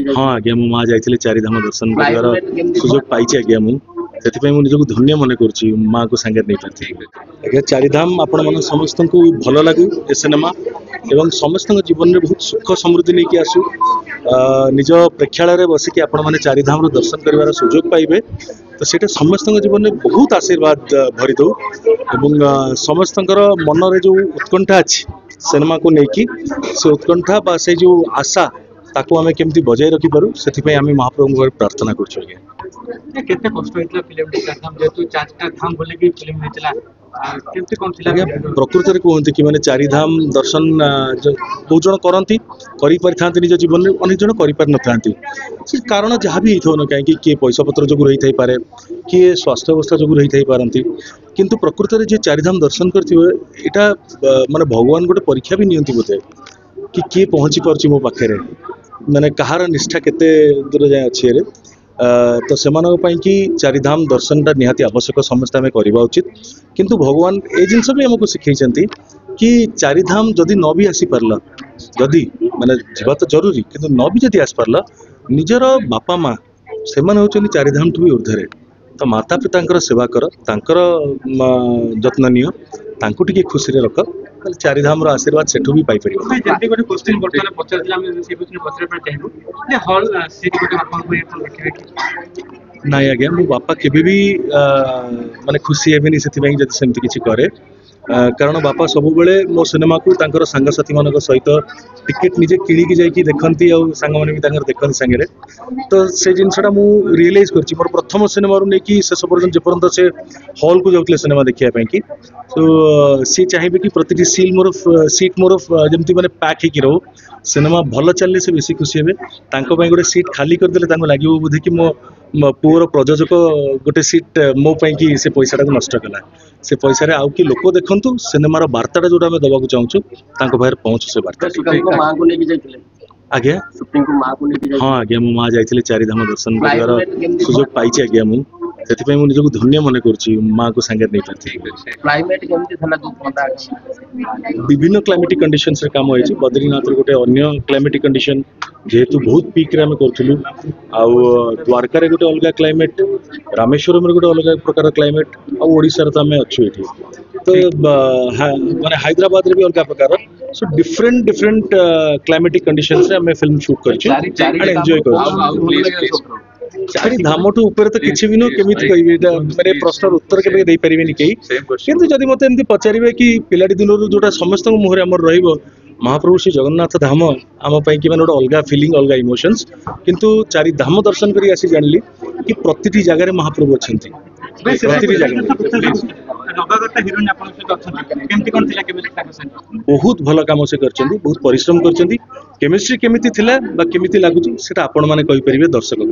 हाँ आज्ञा मो माँ जाइए चारिधाम दर्शन कर सुजोग पाई आज्ञा मुझे निजक धन्य मन कर माँ को सांगे नहीं पार्टी आज्ञा चारिधाम आपण मन समस्त को भल लगू ए सिनेमा एवं समस्त जीवन में बहुत सुख समृद्धि नहीं कि आसू निज प्रेक्षालय बसिक आपण मैंने चारिधाम दर्शन कर सुजोग पाइबे तो सीटा समस्त जीवन में बहुत आशीर्वाद भरी दो एवं समस्त मन रे जो उत्कंठा अच्छी सिनेमा को लेकिन से उत्कंठा बा से जो आशा ताको आमे केमती बजाय रखि पारू सेति आमे महाप्रभु प्रार्थना करछु आज्ञा केते कष्ट होइतला फिल्म चारधाम जेतु चारटा धाम बोले कि फिल्म होइतला केमती कोन थिला प्रकृति रे कहंती कि माने चारिधाम दर्शन बहुत जन करंती करि परिथांती निज जीवन में अनेक जन करि पार नथांती से कारण जहाँ भी होइथो न काहे कि पैसा पत्र जोगु रही थाई पारे कि स्वास्थ्य अवस्था जोगु रही थाई पारंती किंतु प्रकृति रे जे चारिधाम दर्शन करथिबे एटा माने भगवान गोटे परीक्षा भी नियंती बोते कि किए पहुँची पार्ची मो पाखे माने कहार निष्ठा केते दूर जाए अच्छे रे तो से कि चारिधाम दर्शनटा निहाती आवश्यक समस्त आम करवा उचित किंतु भगवान ए जिनस भी आमको शिखई कि चारिधाम जदि न भी आसी पारला जदि माने जीवा तो जरूरी किंतु न भी जदि आसी पारला निजर बापा माँ से होचनी चारिधाम ठू भी ऊर्धरे तो माता पिता सेवा कर तांकर जत्न नियो तांको टिके खुशी रे रख चारिधाम रो आशीर्वाद सेठू भी पाई परियो जेंति गोटे क्वेश्चन बर्तमान पचारथिला हम से क्वेश्चन पचरे पर चाहबो जे हॉल सीट गोटे अपन को अपन रखिबे नाइ आज्ञा मो बापा केबे भी माने खुशी हेबेनी सेति जदि सेमति किछि करे कारण बापा सब बेले मो सिनेमा को तांकर सांग साथी मानक सहित टिकेट निजे किणिकी जाइकी देखंती और सांग माने भी तांकर देखन संगे तो से जिनसटा मु रियलाइज करछि मोर प्रथम सिनेमा रो नेकी शेष पर्यंत जे पर्यंत से हॉल को जाउतले सिनेमा देखिया पई कि तो सी चाहिए कि प्रति सीट मोर जमती माने पैक ही रहो सिनेमा भल चलले से बेसी खुशी हेबे तांको पई गोटे सीट खाली कर देले तांको लागिवो बुझे कि मो पुअर प्रयोजक गोटे सीट मो पई कि से पैसा टाको नष्ट कला से पैसा रे आउ कि लोक देखंतु सिनेमा रो वार्ताटा जोटा हम दबाकू चाहूछु तांको बाहर पहुंच से वार्ता को मां को लेके जाइतले आज्ञा शूटिंग को मां को लेके हाँ आज्ञा मो माँ जाइए चारिधाम दर्शन कर सुजोग पाई आज्ञा मुझे निजक धन्य मन कर माँ को सांगे नहीं पार्टी क्लाइमेट केमती थला दु पंदा विभिन्न क्लाइमेटिक कंडीशंस रे काम होइछि बद्रीनाथ रे गोटे अन्य क्लाइमेटिक कंडीशन जेहेतु बहुत पीक रे हम करथुलु आउ द्वारका रे गोटे अलग क्लाइमेट रामेश्वरम रे गोटे अलग प्रकार क्लाइमेट आ ओडिसा रे त हम अछु एठी तो माने हैदराबाद रे भी अलग प्रकार सो डिफरेंट क्लाइमेटिक कंडीशंस रे हम फिल्म शूट करछि एंड एंजॉय करछि चारिधाम टू ऊपर तो किसी भी नो केमिति कहबे मेरे प्रश्न उत्तर के दे परिबेनी केही किंतु जदि मते एमती पचारिबे कि पिलाडी दिनरु जोटा समस्त मुहरे हमर रहिबो महाप्रभु श्री जगन्नाथ धाम आम पाई कि माने अलग फीलिंग अलग इमोशंस किंतु चारिधाम दर्शन करी आसी जानली कि प्रतिटी जगह महाप्रभु अछंती प्रतिटी जगह बहुत भल काम से करछंती बहुत परिश्रम करछंती केमिस्ट्री केमिति थिला बा केमिति लागुची सेटा आपण माने कहि परिबे दर्शक।